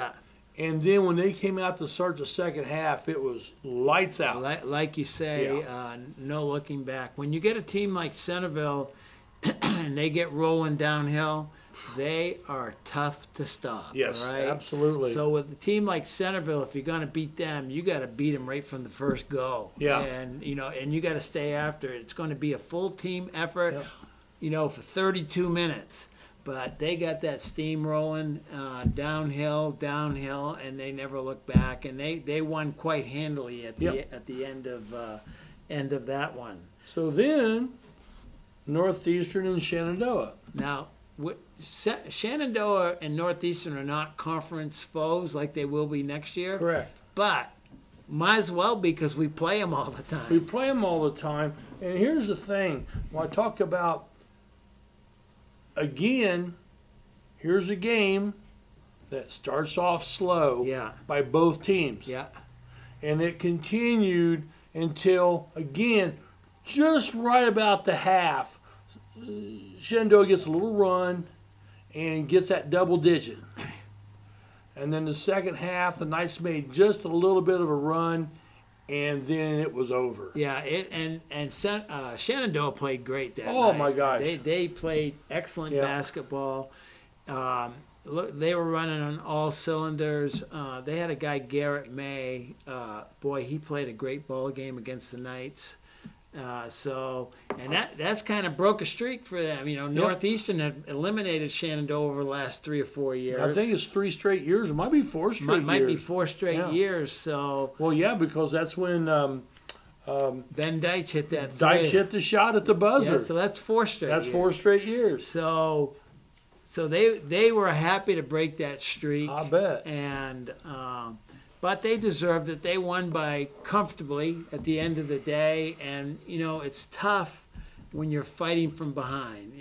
And then when they came out to start the second half, it was lights out. Like you say, no looking back. When you get a team like Centerville and they get rolling downhill, they are tough to stop. Yes, right? absolutely. So with a team like Centerville, if you're going to beat them, you got to beat them right from the first go. And you know, and you got to stay after it. It's going to be a full team effort. You know, for 32 minutes. But they got that steam rolling downhill, and they never looked back. And they won quite handily at the end of that one. So then, Northeastern and Shenandoah. Now, Shenandoah and Northeastern are not conference foes like they will be next year. Correct. But might as well, because we play them all the time. We play them all the time. And here's the thing. When I talk about, again, here's a game that starts off slow by both teams. And it continued until, again, just right about the half, Shenandoah gets a little run and gets that double digit. And then the second half, the Knights made just a little bit of a run, and then it was over. Yeah, Shenandoah played great that night. Oh, my gosh. They played excellent basketball. They were running on all cylinders. They had a guy, Garrett May. Boy, he played a great ball game against the Knights. That's kind of broke a streak for them. Northeastern had eliminated Shenandoah over the last 3 or 4 years. I think it's 3 straight years. It might be 4 straight years. Might be 4 straight years. So. Well, yeah, because that's when Ben Deitch hit that. Deitch hit the shot at the buzzer. Yeah, so that's 4 straight. That's years. 4 straight years. So they were happy to break that streak. I bet. And but they deserved it. They won by comfortably at the end of the day. And it's tough when you're fighting from behind.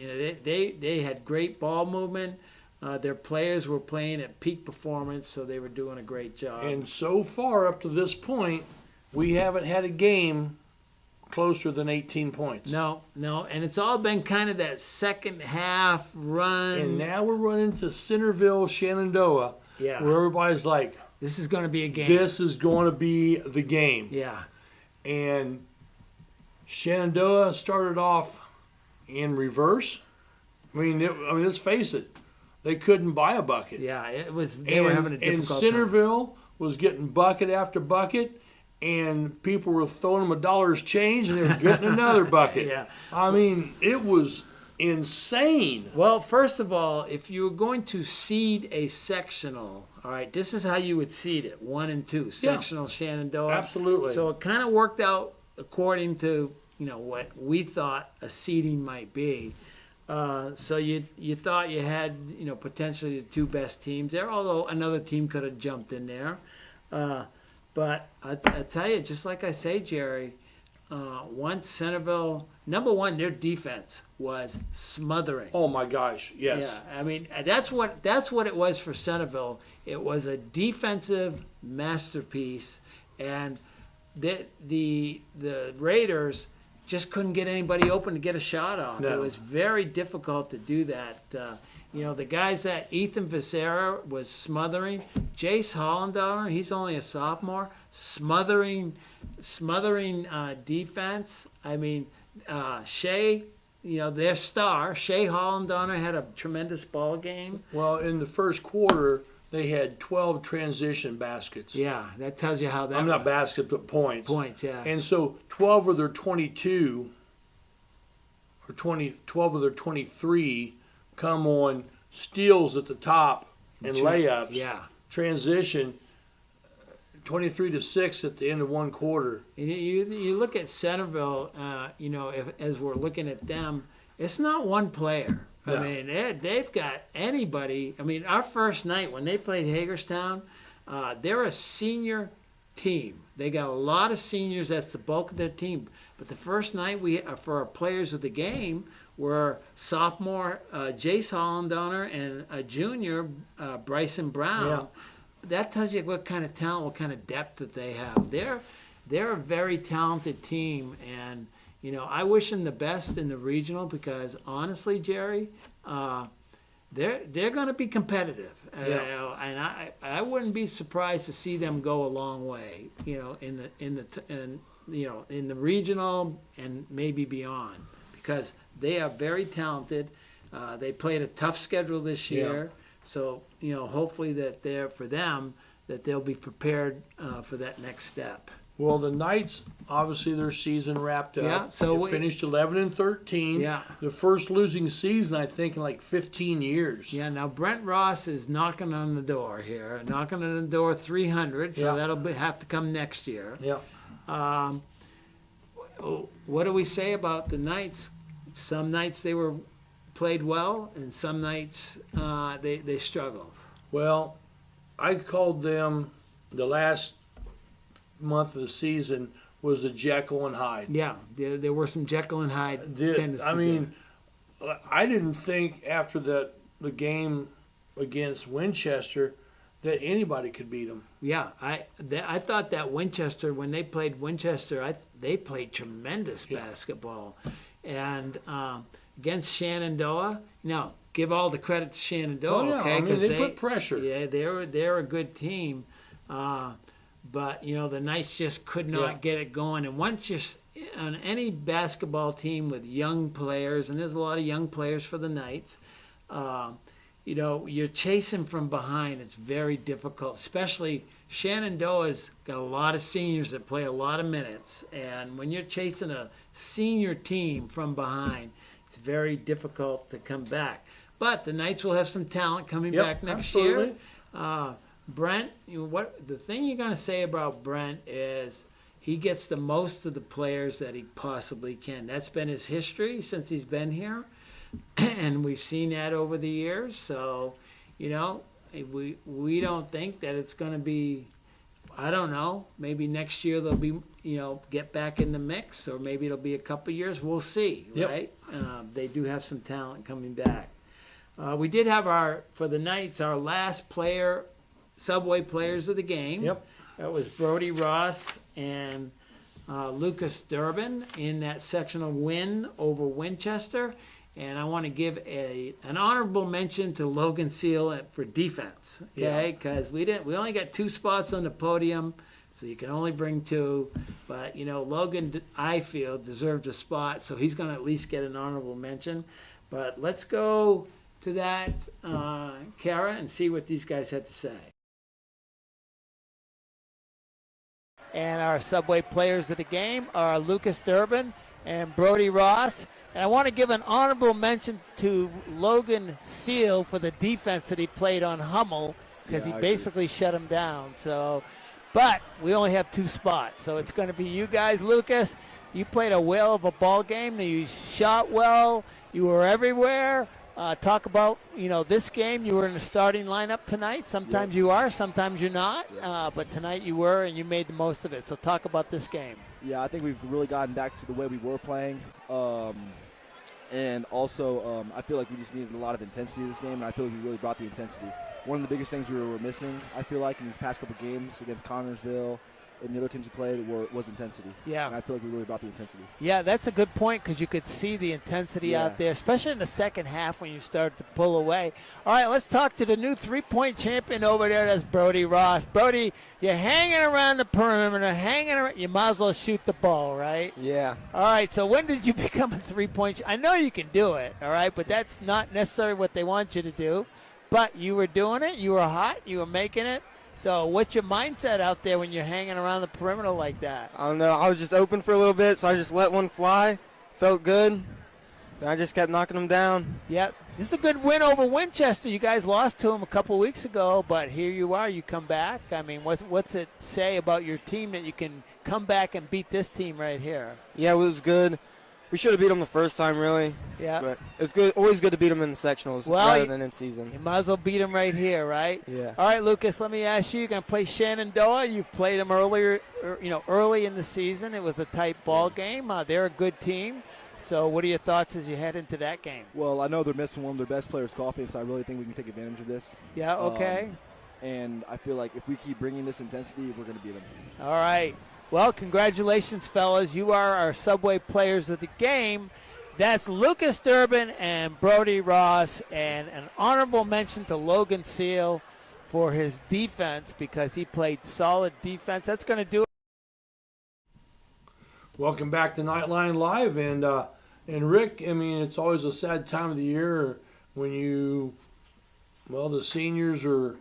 They had great ball movement. Their players were playing at peak performance, so they were doing a great job. And so far up to this point, we haven't had a game closer than 18 points. No, and it's all been kind of that second half run. And now we're running to Centerville, Shenandoah, where everybody's like, this is going to be a game. This is going to be the game. Yeah. And Shenandoah started off in reverse. Let's face it, they couldn't buy a bucket. Yeah, it was. They were having a difficult And Centerville was getting bucket after bucket, and people were throwing them $1 change, and they were getting another bucket. Yeah. It was insane. Well, first of all, if you were going to seed a sectional, all right, this is how you would seed it: 1 and 2, sectional Shenandoah. Absolutely. So it kind of worked out according to what we thought a seeding might be. So you thought you had potentially the 2 best teams there, although another team could have jumped in there. But I tell you, just like I say, Jerry, once Centerville, number one, their defense was smothering. Oh my gosh, yes. Yeah, that's what it was for Centerville. It was a defensive masterpiece, and the Raiders just couldn't get anybody open to get a shot off. No. It was very difficult to do that. The guys that Ethan Visera was smothering, Jace Hollendauer, he's only a sophomore, smothering defense. Shea, their star, Shea Hollendauer had a tremendous ball game. Well, in the first quarter, they had 12 transition baskets. Yeah, that tells you how that. I'm not baskets, but points. Points, yeah. And so 12 of their 22, or 12 of their 23, come on steals at the top and layups. Yeah. Transition, 23-6 at the end of one quarter. And you look at Centerville, as we're looking at them, it's not one player. No. They've got anybody. Our first night when they played Hagerstown, they're a senior team. They got a lot of seniors. That's the bulk of their team. But the first night for our players of the game were sophomore Jace Hollendauer and a junior Bryson Brown. Yeah. That tells you what kind of talent, what kind of depth that they have. They're a very talented team, and I wish them the best in the regional because honestly, Jerry, they're going to be competitive, and I wouldn't be surprised to see them go a long way, in the regional and maybe beyond, because they are very talented. They played a tough schedule this year, so hopefully that they'll be prepared for that next step. Well, the Knights, obviously their season wrapped up. Yeah, so they finished 11-13. Yeah. The first losing season, I think, in like 15 years. Yeah, now Brent Ross is knocking on the door here, knocking on the door 300, so that'll have to come next year. Yeah. What do we say about the Knights? Some nights they played well, and some nights they struggled. Well, I called them the last month of the season was the Jekyll and Hyde. Yeah, there were some Jekyll and Hyde tendencies. I didn't think after the game against Winchester that anybody could beat them. Yeah, I thought that Winchester, when they played Winchester, they played tremendous basketball. And against Shenandoah, now give all the credit to Shenandoah, Oh, yeah. okay? I mean, 'Cause they put pressure. Yeah, they're a good team. But, the Knights just could not get it going. And once you're on any basketball team with young players, and there's a lot of young players for the Knights, you're chasing from behind. It's very difficult, especially Shenandoah's got a lot of seniors that play a lot of minutes. And when you're chasing a senior team from behind, it's very difficult to come back. But the Knights will have some talent coming back next year. Brent, the thing you're going to say about Brent is he gets the most of the players that he possibly can. That's been his history since he's been here. And we've seen that over the years. So, we don't think that it's going to be, I don't know, maybe next year they'll be, get back in the mix, or maybe it'll be a couple years. We'll see, right? They do have some talent coming back. We did have for the Knights, our last Subway players of the game. That was Brody Ross and Lucas Durbin in that sectional win over Winchester. And I want to give an honorable mention to Logan Seal for defense, okay? Because we only got 2 spots on the podium, so you can only bring 2. But Logan, I feel, deserved a spot, so he's going to at least get an honorable mention. But let's go to that, Kara, and see what these guys had to say. And our Subway players of the game are Lucas Durbin and Brody Ross. And I want to give an honorable mention to Logan Seal for the defense that he played on Hummel, because he basically shut him down. So, but we only have 2 spots, so it's going to be you guys. Lucas, you played a whale of a ball game. You shot well. You were everywhere. Talk about, this game. You were in the starting lineup tonight. Sometimes you are, sometimes you're not. But tonight you were, and you made the most of it. So talk about this game. Yeah, I think we've really gotten back to the way we were playing. And also, I feel like we just needed a lot of intensity this game, and I feel like we really brought the intensity. One of the biggest things we were missing, I feel like, in these past couple games against Connorsville and the other teams we played was intensity. Yeah. And I feel like we really brought the intensity. Yeah, that's a good point, because you could see the intensity out there, especially in the second half when you started to pull away. All right, let's talk to the new 3-point champion over there. That's Brody Ross. Brody, you're hanging around the perimeter, you might as well shoot the ball, right? Yeah. All right, so when did you become a 3-point I know you can do it, all right, but that's not necessarily what they want you to do. But you were doing it. You were hot. You were making it. So what's your mindset out there when you're hanging around the perimeter like that? I don't know. I was just open for a little bit, so I just let one fly. Felt good. And I just kept knocking them down. Yep. This is a good win over Winchester. You guys lost to them a couple weeks ago, but here you are. You come back. I mean, what's it say about your team that you can come back and beat this team right here? Yeah, it was good. We should have beat them the first time, really. Yeah. But it's good. Always good to beat them in the sectionals rather than in season. You might as well beat them right here, right? Yeah. All right, Lucas, let me ask you. You're going to play Shenandoah. You've played them earlier, early in the season. It was a tight ball game. They're a good team. So what are your thoughts as you head into that game? Well, I know they're missing one of their best players, Coffee, so I really think we can take advantage of this. Yeah, okay. And I feel like if we keep bringing this intensity, we're going to beat them. All right. Well, congratulations, fellas. You are our Subway players of the game. That's Lucas Durbin and Brody Ross, and an honorable mention to Logan Seal for his defense, because he played solid defense. That's going to do it. Welcome back to Knightline Live. And Rick, I mean, it's always a sad time of the year when the seniors are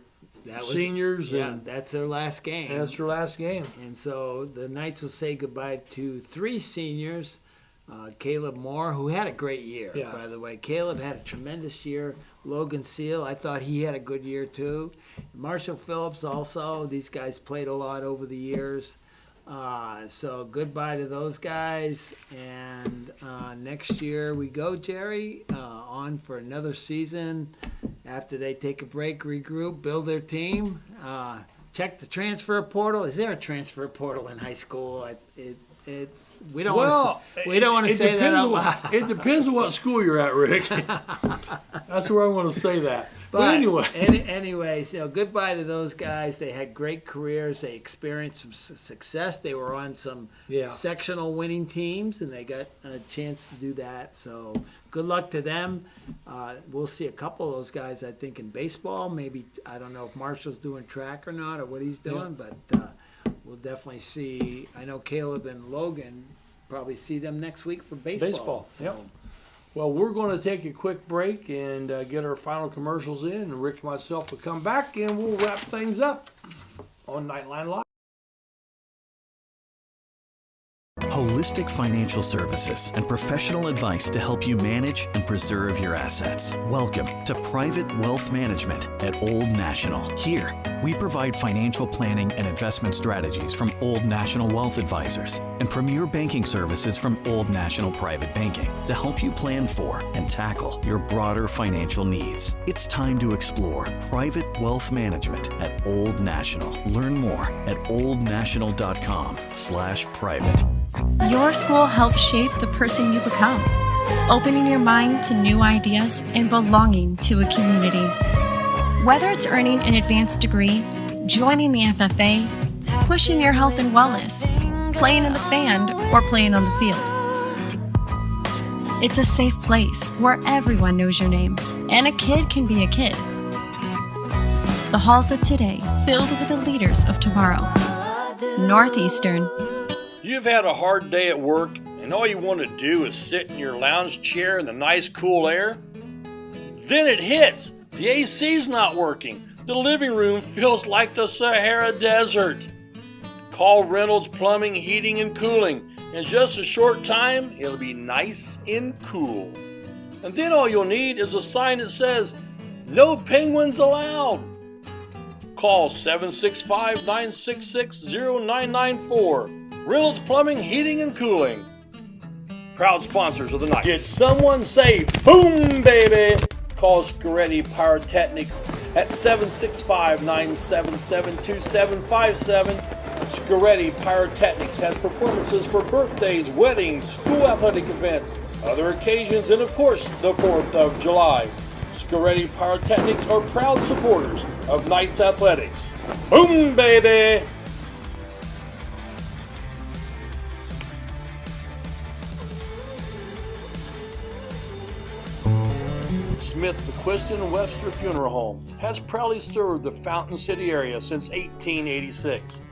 seniors. Yeah, and that's their last game. That's their last game. And so the Knights will say goodbye to 3 seniors. Caleb Moore, who had a great year, by the way. Caleb had a tremendous year. Logan Seal, I thought he had a good year too. Marshall Phillips also. These guys played a lot over the years. So goodbye to those guys. And next year we go, Jerry, on for another season. After they take a break, regroup, build their team, check the transfer portal. Is there a transfer portal in high school? we don't want to say that out loud. It depends on what school you're at, Rick. That's where I want to say that. But anyway. Anyways, goodbye to those guys. They had great careers. They experienced some success. They were on some sectional winning teams, and they got a chance to do that. So good luck to them. We'll see a couple of those guys, I think, in baseball. Maybe, I don't know if Marshall's doing track or not or what he's doing, but we'll definitely see. I know Caleb and Logan probably see them next week for baseball. Yep. Well, we're going to take a quick break and get our final commercials in. And Rick and myself will come back and we'll wrap things up on Knightline Live. Holistic financial services and professional advice to help you manage and preserve your assets. Welcome to Private Wealth Management at Old National. Here, we provide financial planning and investment strategies from Old National Wealth Advisors and premier banking services from Old National Private Banking to help you plan for and tackle your broader financial needs. It's time to explore Private Wealth Management at Old National. Learn more at oldnational.com/private. Your school helps shape the person you become, opening your mind to new ideas and belonging to a community. Whether it's earning an advanced degree, joining the FFA, pushing your health and wellness, playing in the band, or playing on the field. It's a safe place where everyone knows your name, and a kid can be a kid. The halls of today filled with the leaders of tomorrow. Northeastern. You've had a hard day at work and all you want to do is sit in your lounge chair in the nice cool air? Then it hits! The AC's not working. The living room feels like the Sahara Desert. Call Reynolds Plumbing, Heating, and Cooling. In just a short time, it'll be nice and cool. And then all you'll need is a sign that says, "No penguins allowed." Call 765-966-0994. Reynolds Plumbing, Heating, and Cooling. Proud sponsors of the night. Did someone say boom, baby? Call Scoretti Pyrotechnics at 765-977-2757. Scoretti Pyrotechnics has performances for birthdays, weddings, school athletic events, other occasions, and of course, the 4th of July. Scoretti Pyrotechnics are proud supporters of Knights Athletics. Boom, baby! Smith, McQuiston, Webster Funeral Home has proudly served the Fountain City area since 1886.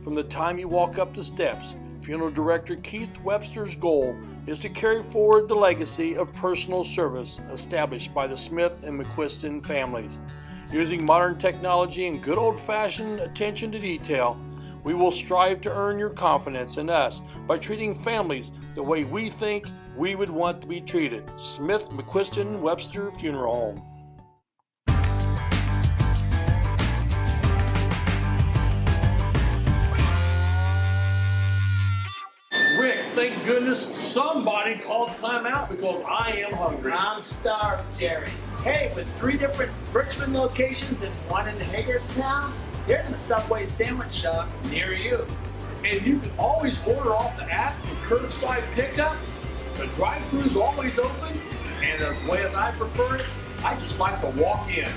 From the time you walk up the steps, Funeral Director Keith Webster's goal is to carry forward the legacy of personal service established by the Smith and McQuiston families. Using modern technology and good old-fashioned attention to detail, we will strive to earn your confidence in us by treating families the way we think we would want to be treated. Smith, McQuiston, Webster Funeral Home. Rick, thank goodness somebody called timeout because I am hungry. I'm starved, Jerry. Hey, with 3 different Richmond locations and 1 in Hagerstown, there's a Subway sandwich shop near you. And you can always order off the app for curbside pickup. The drive-thru's always open, and the way that I prefer it, I just like to walk in.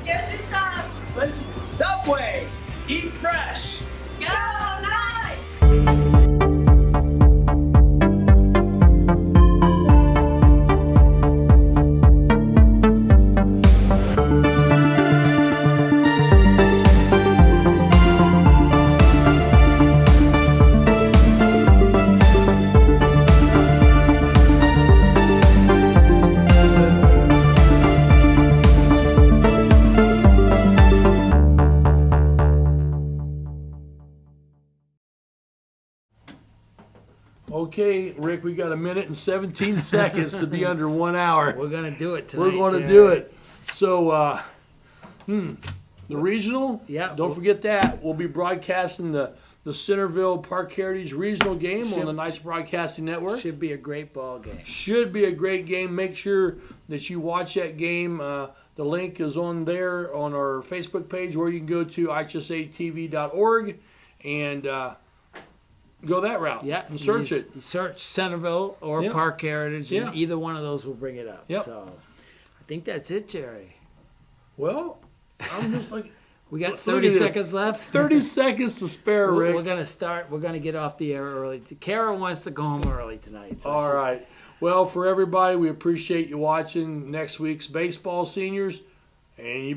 Here's your sub. Listen, Subway, eat fresh. Go Knights! Okay, Rick, we got 1 minute and 17 seconds to be under 1 hour. We're going to do it tonight. We're going to do it. So, the regional, don't forget that. We'll be broadcasting the Centerville Park Heritage Regional game on the Knights Broadcasting Network. Should be a great ball game. Should be a great game. Make sure that you watch that game. The link is on there on our Facebook page, or you can go to hsatv.org and go that route. Yeah, and search it. You search Centerville or Yep. Park Heritage, and Yeah. either one of those will bring it up. Yep. So I think that's it, Jerry. Well, I'm just like. We got Look at 30 this. seconds left. 30 seconds to spare, Rick. We're gonna start. We're gonna get off the air early. Kara wants to go home early tonight. So All right. Well, for everybody, we appreciate you watching next week's baseball seniors, and you